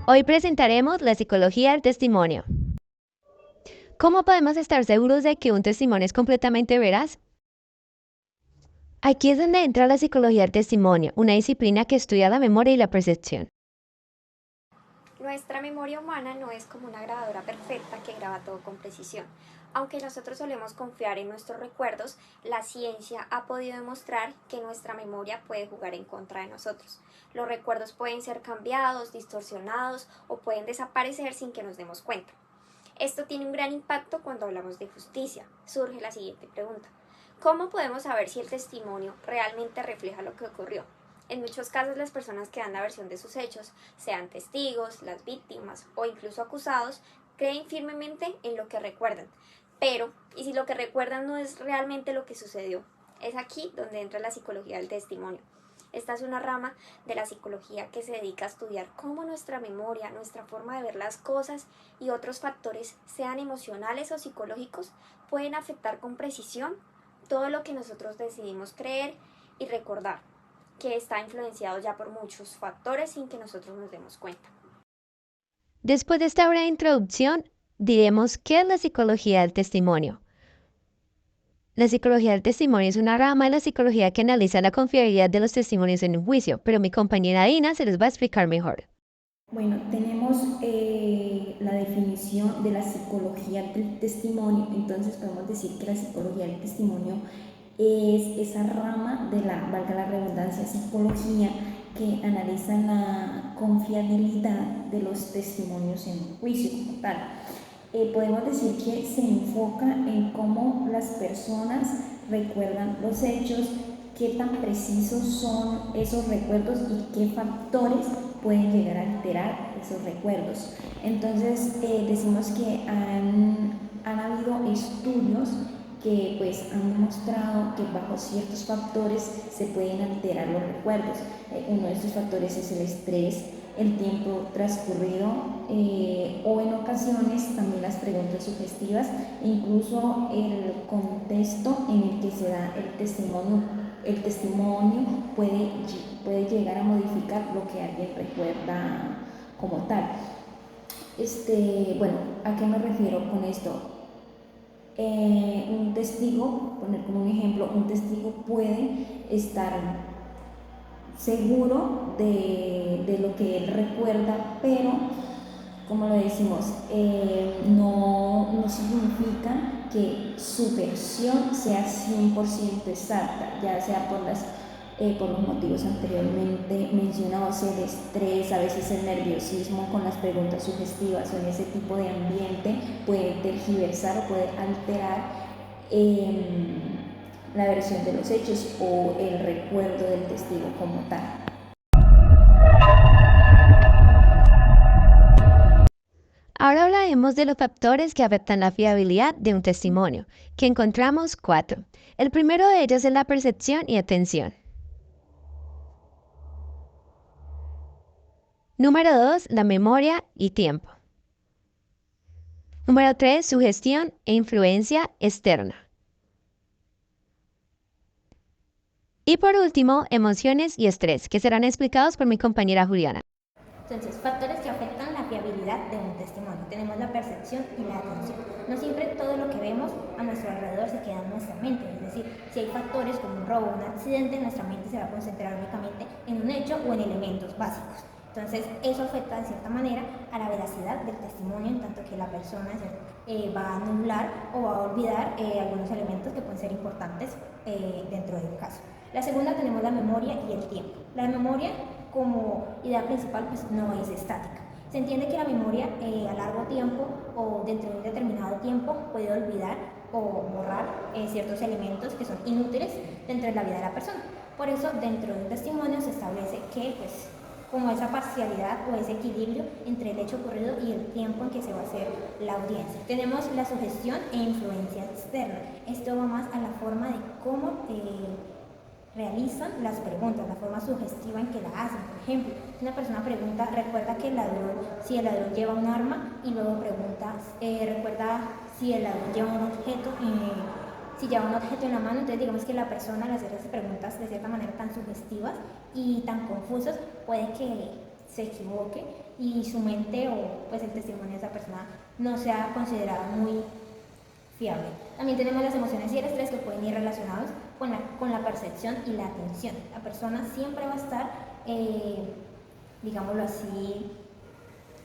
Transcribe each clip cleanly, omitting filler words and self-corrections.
Hoy presentaremos la psicología del testimonio. ¿Cómo podemos estar seguros de que un testimonio es completamente veraz? Aquí es donde entra la psicología del testimonio, una disciplina que estudia la memoria y la percepción. Nuestra memoria humana no es como una grabadora perfecta que graba todo con precisión. Aunque nosotros solemos confiar en nuestros recuerdos, la ciencia ha podido demostrar que nuestra memoria puede jugar en contra de nosotros. Los recuerdos pueden ser cambiados, distorsionados o pueden desaparecer sin que nos demos cuenta. Esto tiene un gran impacto cuando hablamos de justicia. Surge la siguiente pregunta: ¿cómo podemos saber si el testimonio realmente refleja lo que ocurrió? En muchos casos las personas que dan la versión de sus hechos, sean testigos, las víctimas o incluso acusados, creen firmemente en lo que recuerdan. Pero, ¿y si lo que recuerdan no es realmente lo que sucedió? Es aquí donde entra la psicología del testimonio. Esta es una rama de la psicología que se dedica a estudiar cómo nuestra memoria, nuestra forma de ver las cosas y otros factores, sean emocionales o psicológicos, pueden afectar con precisión todo lo que nosotros decidimos creer y recordar, que está influenciado ya por muchos factores sin que nosotros nos demos cuenta. Después de esta breve introducción, diremos qué es la psicología del testimonio. La psicología del testimonio es una rama de la psicología que analiza la confiabilidad de los testimonios en un juicio, pero mi compañera Dina se les va a explicar mejor. Bueno, tenemos la definición de la psicología del testimonio. Entonces podemos decir que la psicología del testimonio es esa rama de la, valga la redundancia, psicología que analiza la confiabilidad de los testimonios en un juicio como tal. Podemos decir que se enfoca en cómo las personas recuerdan los hechos, qué tan precisos son esos recuerdos y qué factores pueden llegar a alterar esos recuerdos. Entonces decimos que han habido estudios que pues han demostrado que bajo ciertos factores se pueden alterar los recuerdos. Uno de estos factores es el estrés, el tiempo transcurrido o en ocasiones también las preguntas sugestivas e incluso el contexto en el que se da el testimonio. El testimonio puede llegar a modificar lo que alguien recuerda como tal. Bueno, ¿a qué me refiero con esto? Un testigo, poner como un ejemplo, un testigo puede estar seguro de lo que él recuerda, pero como lo decimos, no significa que su versión sea 100% exacta, ya sea por los motivos anteriormente mencionados, el estrés, a veces el nerviosismo con las preguntas sugestivas o en ese tipo de ambiente puede tergiversar o puede alterar la versión de los hechos o el recuerdo del testigo como tal. Ahora hablaremos de los factores que afectan la fiabilidad de un testimonio, que encontramos 4. El primero de ellos es la percepción y atención. Número 2, la memoria y tiempo. Número 3, sugestión e influencia externa. Y por último, emociones y estrés, que serán explicados por mi compañera Juliana. Entonces, factores que afectan la fiabilidad de un testimonio. Tenemos la percepción y la atención. No siempre todo lo que vemos a nuestro alrededor se queda en nuestra mente. Es decir, si hay factores como un robo o un accidente, nuestra mente se va a concentrar únicamente en un hecho o en elementos básicos. Entonces, eso afecta de cierta manera a la veracidad del testimonio, en tanto que la persona va a anular o va a olvidar algunos elementos que pueden ser importantes dentro del caso. La segunda tenemos la memoria y el tiempo. La memoria como idea principal pues no es estática. Se entiende que la memoria a largo tiempo o dentro de un determinado tiempo puede olvidar o borrar ciertos elementos que son inútiles dentro de la vida de la persona. Por eso dentro de un testimonio se establece que pues como esa parcialidad o ese equilibrio entre el hecho ocurrido y el tiempo en que se va a hacer la audiencia. Tenemos la sugestión e influencia externa. Esto va más a la forma de cómo realizan las preguntas, la forma sugestiva en que la hacen. Por ejemplo, si una persona pregunta, recuerda que el ladrón, si el ladrón lleva un arma, y luego pregunta, recuerda si el ladrón lleva un objeto, si lleva un objeto en la mano. Entonces digamos que la persona al hacer esas preguntas de cierta manera tan sugestivas y tan confusas puede que se equivoque y su mente o pues el testimonio de esa persona no sea considerado muy fiable. También tenemos las emociones y el estrés que pueden ir relacionados con la percepción y la atención. La persona siempre va a estar, digámoslo así,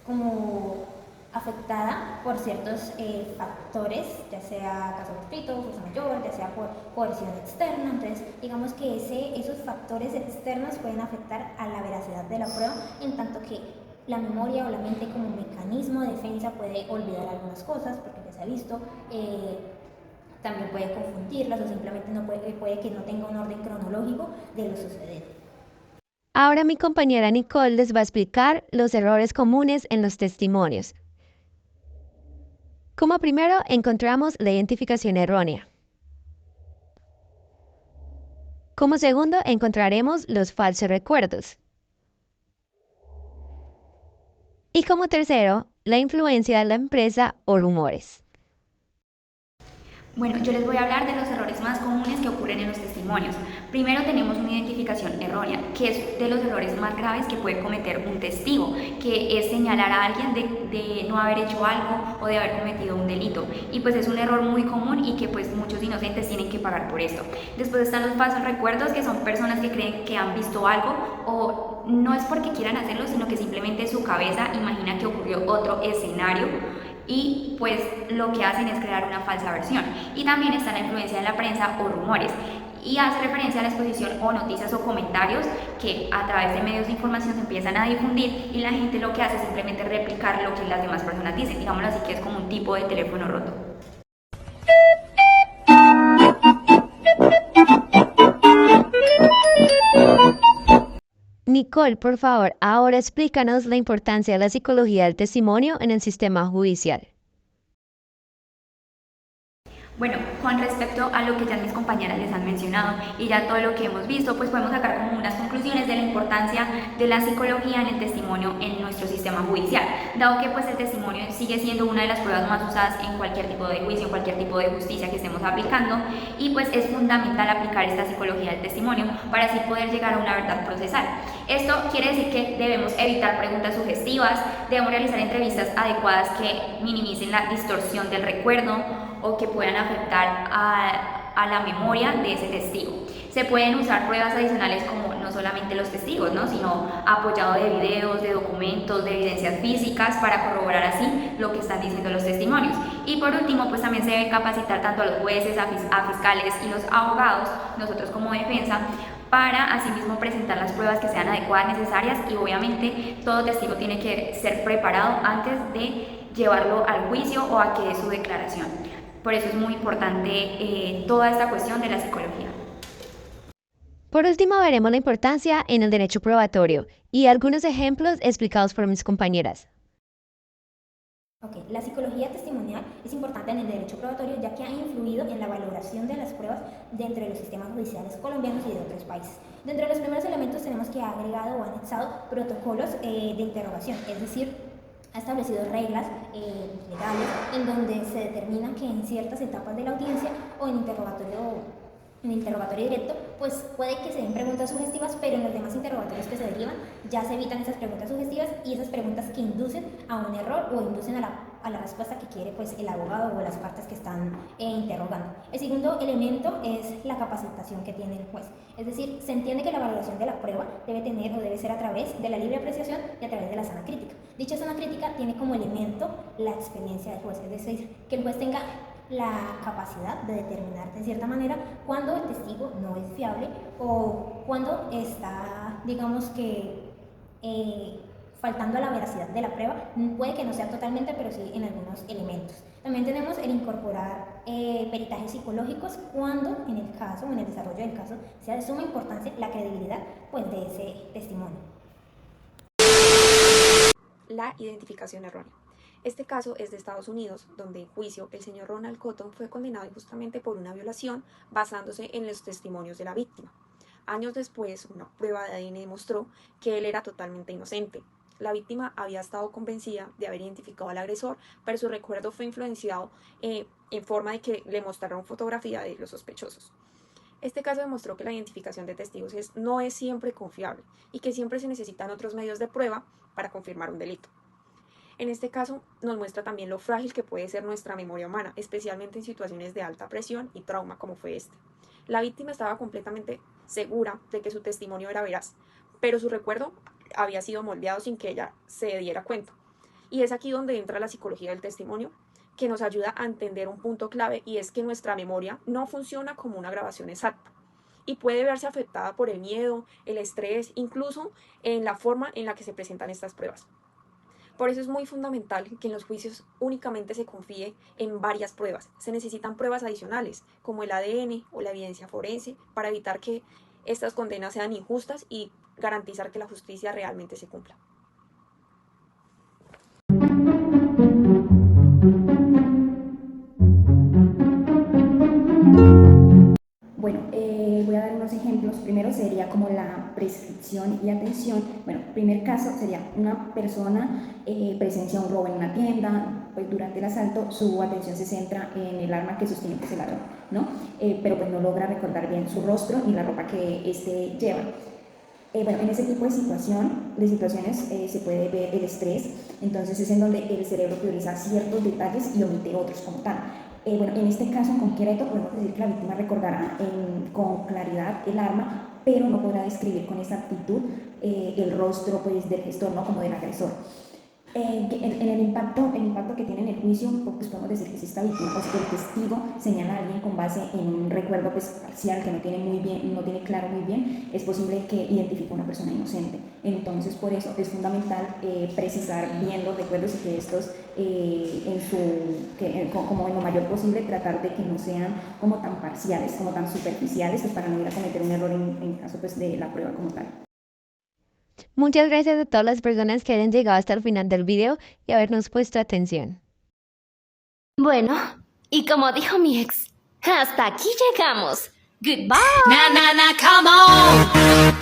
como afectada por ciertos factores, ya sea caso fortuito, fuerza mayor, ya sea por coerción externa. Entonces, digamos que esos factores externos pueden afectar a la veracidad de la prueba, en tanto que la memoria o la mente como mecanismo de defensa puede olvidar algunas cosas, porque ya se ha visto, también puede confundirlas o simplemente puede que no tenga un orden cronológico de lo sucedido. Ahora mi compañera Nicole les va a explicar los errores comunes en los testimonios. Como primero, encontramos la identificación errónea. Como segundo, encontraremos los falsos recuerdos. Y como tercero, la influencia de la empresa o rumores. Bueno, yo les voy a hablar de los errores más comunes que ocurren en los testimonios. Primero tenemos una identificación errónea, que es de los errores más graves que puede cometer un testigo, que es señalar a alguien de no haber hecho algo o de haber cometido un delito. Y pues es un error muy común y que pues muchos inocentes tienen que pagar por esto. Después están los falsos recuerdos, que son personas que creen que han visto algo o no es porque quieran hacerlo, sino que simplemente su cabeza imagina que ocurrió otro escenario y pues lo que hacen es crear una falsa versión. Y también está la influencia de la prensa o rumores, y hace referencia a la exposición o noticias o comentarios que a través de medios de información se empiezan a difundir y la gente lo que hace es simplemente replicar lo que las demás personas dicen, digámoslo así, que es como un tipo de teléfono roto. Nicole, por favor, ahora explícanos la importancia de la psicología del testimonio en el sistema judicial. Bueno, con respecto a lo que ya mis compañeras les han mencionado y ya todo lo que hemos visto, pues podemos sacar como unas conclusiones de la importancia de la psicología en el testimonio en nuestro sistema judicial, dado que pues el testimonio sigue siendo una de las pruebas más usadas en cualquier tipo de juicio, en cualquier tipo de justicia que estemos aplicando, y pues es fundamental aplicar esta psicología del testimonio para así poder llegar a una verdad procesal. Esto quiere decir que debemos evitar preguntas sugestivas, debemos realizar entrevistas adecuadas que minimicen la distorsión del recuerdo o que puedan afectar a la memoria de ese testigo. Se pueden usar pruebas adicionales como no solamente los testigos, ¿no?, sino apoyado de videos, de documentos, de evidencias físicas para corroborar así lo que están diciendo los testimonios. Y por último, pues también se debe capacitar tanto a los jueces, a fiscales y los abogados, nosotros como defensa, para asimismo presentar las pruebas que sean adecuadas, necesarias, y obviamente todo testigo tiene que ser preparado antes de llevarlo al juicio o a que dé su declaración. Por eso es muy importante toda esta cuestión de la psicología. Por último, veremos la importancia en el derecho probatorio y algunos ejemplos explicados por mis compañeras. La psicología testimonial es importante en el derecho probatorio, ya que ha influido en la valoración de las pruebas dentro de los sistemas judiciales colombianos y de otros países. Dentro de los primeros elementos tenemos que ha agregado o anexado protocolos de interrogación, es decir, ha establecido reglas legales en donde se determina que en ciertas etapas de la audiencia o en interrogatorio directo, pues puede que se den preguntas sugestivas, pero en los demás interrogatorios que se derivan ya se evitan esas preguntas sugestivas y esas preguntas que inducen a un error o inducen a la respuesta que quiere pues el abogado o las partes que están interrogando. El segundo elemento es la capacitación que tiene el juez, es decir, se entiende que la valoración de la prueba debe tener o debe ser a través de la libre apreciación y a través de la sana crítica. Dicha sana crítica tiene como elemento la experiencia del juez, es decir, que el juez tenga la capacidad de determinar de cierta manera cuando el testigo no es fiable o cuando está, digamos que, faltando a la veracidad de la prueba. Puede que no sea totalmente, pero sí en algunos elementos. También tenemos el incorporar peritajes psicológicos cuando en el caso o en el desarrollo del caso sea de suma importancia la credibilidad pues, de ese testimonio. La identificación errónea. Este caso es de Estados Unidos, donde en juicio el señor Ronald Cotton fue condenado injustamente por una violación basándose en los testimonios de la víctima. Años después, una prueba de ADN demostró que él era totalmente inocente. La víctima había estado convencida de haber identificado al agresor, pero su recuerdo fue influenciado en forma de que le mostraron fotografía de los sospechosos. Este caso demostró que la identificación de testigos no es siempre confiable y que siempre se necesitan otros medios de prueba para confirmar un delito. En este caso nos muestra también lo frágil que puede ser nuestra memoria humana, especialmente en situaciones de alta presión y trauma como fue este. La víctima estaba completamente segura de que su testimonio era veraz, pero su recuerdo había sido moldeado sin que ella se diera cuenta. Y es aquí donde entra la psicología del testimonio, que nos ayuda a entender un punto clave, y es que nuestra memoria no funciona como una grabación exacta y puede verse afectada por el miedo, el estrés, incluso en la forma en la que se presentan estas pruebas. Por eso es muy fundamental que en los juicios únicamente se confíe en varias pruebas. Se necesitan pruebas adicionales, como el ADN o la evidencia forense, para evitar que estas condenas sean injustas y garantizar que la justicia realmente se cumpla. Bueno, voy a dar unos ejemplos. Primero sería como la prescripción y atención. Bueno, primer caso sería una persona presencia un robo en una tienda, pues durante el asalto su atención se centra en el arma que sostiene ese ladrón, ¿no? Pero pues no logra recordar bien su rostro ni la ropa que éste lleva. Bueno, en ese tipo de situaciones se puede ver el estrés, entonces es en donde el cerebro prioriza ciertos detalles y omite otros como tal. Bueno, en este caso en concreto podemos decir que la víctima recordará con claridad el arma, pero no podrá describir con exactitud el rostro pues, del gestor, ¿no? Como del agresor. En el impacto que tiene en el juicio, pues podemos decir que si esta víctima, pues el testigo señala a alguien con base en un recuerdo pues, parcial que no tiene claro muy bien, es posible que identifique a una persona inocente. Entonces, por eso es fundamental precisar bien los recuerdos y que estos, como en lo mayor posible, tratar de que no sean como tan parciales, como tan superficiales, pues, para no ir a cometer un error en caso pues, de la prueba como tal. Muchas gracias a todas las personas que hayan llegado hasta el final del video y habernos puesto atención. Bueno, y como dijo mi ex, hasta aquí llegamos. Goodbye. Na na na, come on.